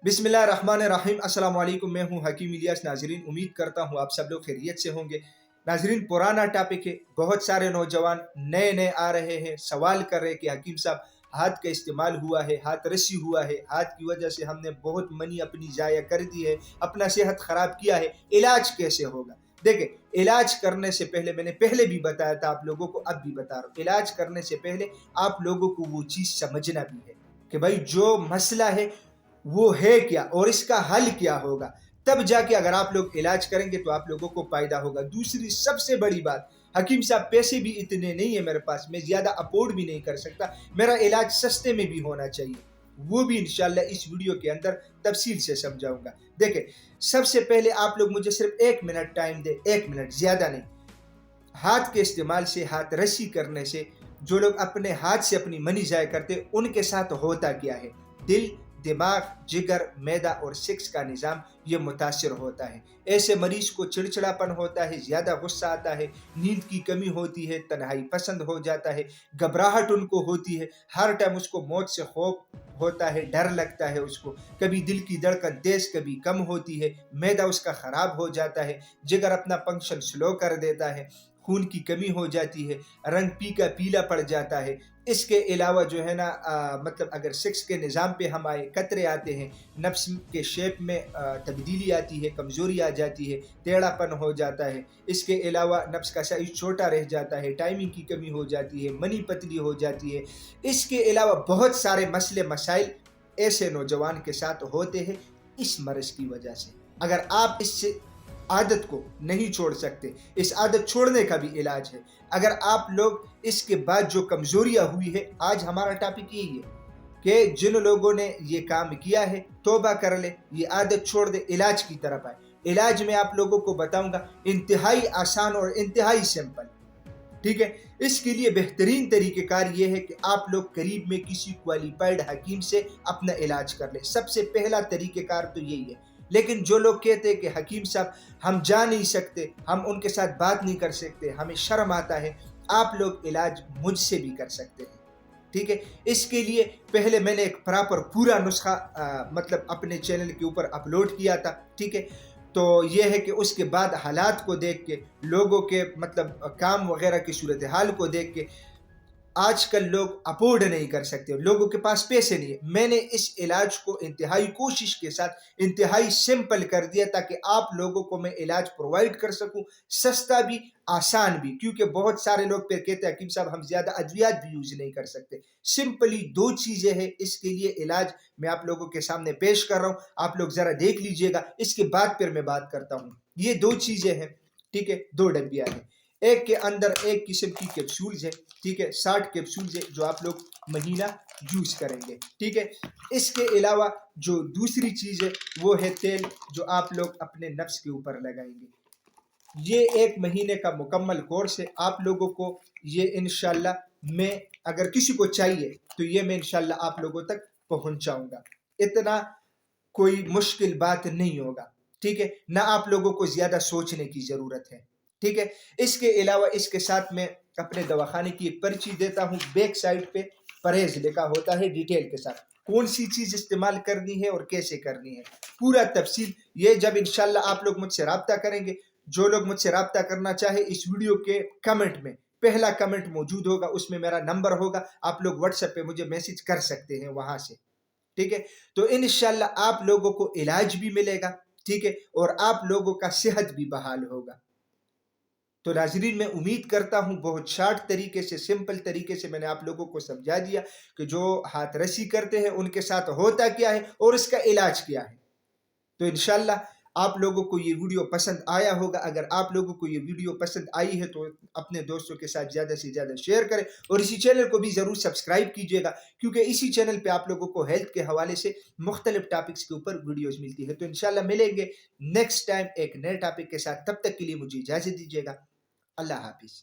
बिस्मिल्लाहिर्रहमानिर्रहीम। अस्सलाम वालेकुम। मैं हूं हकीम इलियास। नाजरीन, उम्मीद करता हूं आप सब लोग खैरियत से होंगे। नाजरीन, पुराना टॉपिक है, बहुत सारे नौजवान नए नए आ रहे हैं, सवाल कर रहे हैं कि हकीम साहब हाथ का इस्तेमाल हुआ है, हाथ रस्सी हुआ है, हाथ की वजह से हमने बहुत मनी अपनी ज़ाया कर दी है, अपना सेहत ख़राब किया है, इलाज कैसे होगा। देखिए, इलाज करने से पहले मैंने पहले भी बताया था आप लोगों को, अब भी बता रहा हूँ, इलाज करने से पहले आप लोगों को वो चीज़ समझना भी है कि भाई जो मसला है वो है क्या और इसका हल क्या होगा। तब जाके अगर आप लोग इलाज करेंगे तो आप लोगों को फायदा होगा। दूसरी सबसे बड़ी बात, हकीम साहब पैसे भी इतने नहीं है मेरे पास, मैं ज़्यादा अफोर्ड भी नहीं कर सकता, मेरा इलाज सस्ते में भी होना चाहिए, वो भी इंशाल्लाह इस वीडियो के अंदर तफसील से समझाऊंगा। देखिए, सबसे पहले आप लोग मुझे सिर्फ 1 मिनट टाइम दे, 1 मिनट, ज़्यादा नहीं। हाथ के इस्तेमाल से, हाथ रस्सी करने से जो लोग अपने हाथ से अपनी मनी ज़ाया करते उनके साथ होता क्या है। दिल, दिमाग, जिगर, मैदा और सेक्स का निज़ाम ये मुतासर होता है। ऐसे मरीज को चिड़चिड़ापन होता है, ज़्यादा गुस्सा आता है, नींद की कमी होती है, तन्हाई पसंद हो जाता है, घबराहट उनको होती है, हर टाइम उसको मौत से खौफ होता है, डर लगता है उसको, कभी दिल की धड़कन तेज कभी कम होती है, मैदा उसका ख़राब हो जाता है, जिगर अपना फंक्शन स्लो कर देता है, खून की कमी हो जाती है, रंग फीका पीला पड़ जाता है। इसके अलावा जो है ना मतलब अगर सेक्स के निज़ाम पे हम आए, कतरे आते हैं, नफ्स के शेप में तब्दीली आती है, कमज़ोरी आ जाती है, टेढ़ापन हो जाता है। इसके अलावा नफ्स का साइज़ छोटा रह जाता है, टाइमिंग की कमी हो जाती है, मनी पतली हो जाती है। इसके अलावा बहुत सारे मसले मसाइल ऐसे नौजवान के साथ होते हैं इस मर्ज़ की वजह से। अगर आप इससे आदत को नहीं छोड़ सकते, इस आदत छोड़ने का भी इलाज है। अगर आप लोग इसके बाद जो कमजोरियां हुई है, आज हमारा टॉपिक यही है कि जिन लोगों ने ये काम किया है तौबा कर ले, ये आदत छोड़ दे, इलाज की तरफ आए। इलाज में आप लोगों को बताऊंगा इंतहाई आसान और इंतहाई सिंपल, ठीक है। इसके लिए बेहतरीन तरीक़ेकार ये है कि आप लोग करीब में किसी क्वालिफाइड हकीम से अपना इलाज कर ले। सबसे पहला तरीक़ेकार तो यही है। लेकिन जो लोग कहते हैं कि हकीम साहब हम जा नहीं सकते, हम उनके साथ बात नहीं कर सकते, हमें शर्म आता है, आप लोग इलाज मुझसे भी कर सकते हैं, ठीक है। इसके लिए पहले मैंने एक प्रॉपर पूरा नुस्खा मतलब अपने चैनल के ऊपर अपलोड किया था, ठीक है। तो ये है कि उसके बाद हालात को देख के, लोगों के मतलब काम वगैरह की सूरत हाल को देख के, आजकल लोग अफोर्ड नहीं कर सकते, लोगों के पास पैसे नहीं है। मैंने इस इलाज को इंतहाई कोशिश के साथ इंतहाई सिंपल कर दिया ताकि आप लोगों को मैं इलाज प्रोवाइड कर सकूं, सस्ता भी, आसान भी। क्योंकि बहुत सारे लोग फिर कहते हैं हकीम साहब हम ज़्यादा अद्वियात भी यूज नहीं कर सकते। सिंपली 2 चीज़ें हैं, इसके लिए इलाज मैं आप लोगों के सामने पेश कर रहा हूँ, आप लोग ज़रा देख लीजिएगा, इसके बाद फिर मैं बात करता हूँ। ये 2 चीज़ें हैं, ठीक है, 2 डब्बियाँ हैं। एक के अंदर एक किस्म की कैप्सूल्स है, ठीक है, 60 कैप्सूल्स है जो आप लोग महीना यूज करेंगे, ठीक है। इसके अलावा जो दूसरी चीज है वो है तेल, जो आप लोग अपने नफ्स के ऊपर लगाएंगे। ये 1 महीने का मुकम्मल कोर्स है। आप लोगों को ये इंशाल्लाह मैं, अगर किसी को चाहिए तो ये मैं इंशाल्लाह आप लोगों तक पहुंचाऊंगा। इतना कोई मुश्किल बात नहीं होगा, ठीक है, ना आप लोगों को ज्यादा सोचने की जरूरत है, ठीक है। इसके अलावा इसके साथ मैं अपने दवाखाने की एक पर्ची देता हूँ, बैक साइड पे परहेज लिखा होता है डिटेल के साथ, कौन सी चीज इस्तेमाल करनी है और कैसे करनी है, पूरा तफसील। ये जब इंशाल्लाह आप लोग मुझसे राब्ता करेंगे, जो लोग मुझसे राब्ता करना चाहे, इस वीडियो के कमेंट में पहला कमेंट मौजूद होगा, उसमें मेरा नंबर होगा, आप लोग व्हाट्सएप पे मुझे मैसेज कर सकते हैं वहां से, ठीक है। तो इंशाल्लाह आप लोगों को इलाज भी मिलेगा, ठीक है, और आप लोगों का सेहत भी बहाल होगा। तो नाजरीन, मैं उम्मीद करता हूं बहुत शार्ट तरीके से, सिंपल तरीके से मैंने आप लोगों को समझा दिया कि जो हाथ रस्सी करते हैं उनके साथ होता क्या है और इसका इलाज क्या है। तो इंशाल्लाह आप लोगों को ये वीडियो पसंद आया होगा। अगर आप लोगों को ये वीडियो पसंद आई है तो अपने दोस्तों के साथ ज़्यादा से ज़्यादा शेयर करें और इसी चैनल को भी ज़रूर सब्सक्राइब कीजिएगा, क्योंकि इसी चैनल पे आप लोगों को हेल्थ के हवाले से मुख्तलिफ टॉपिक्स के ऊपर वीडियोज़ मिलती है। तो इंशाल्लाह मिलेंगे नेक्स्ट टाइम एक नए टॉपिक के साथ, तब तक के लिए मुझे इजाज़त दीजिएगा। अल्लाह हाफिज़।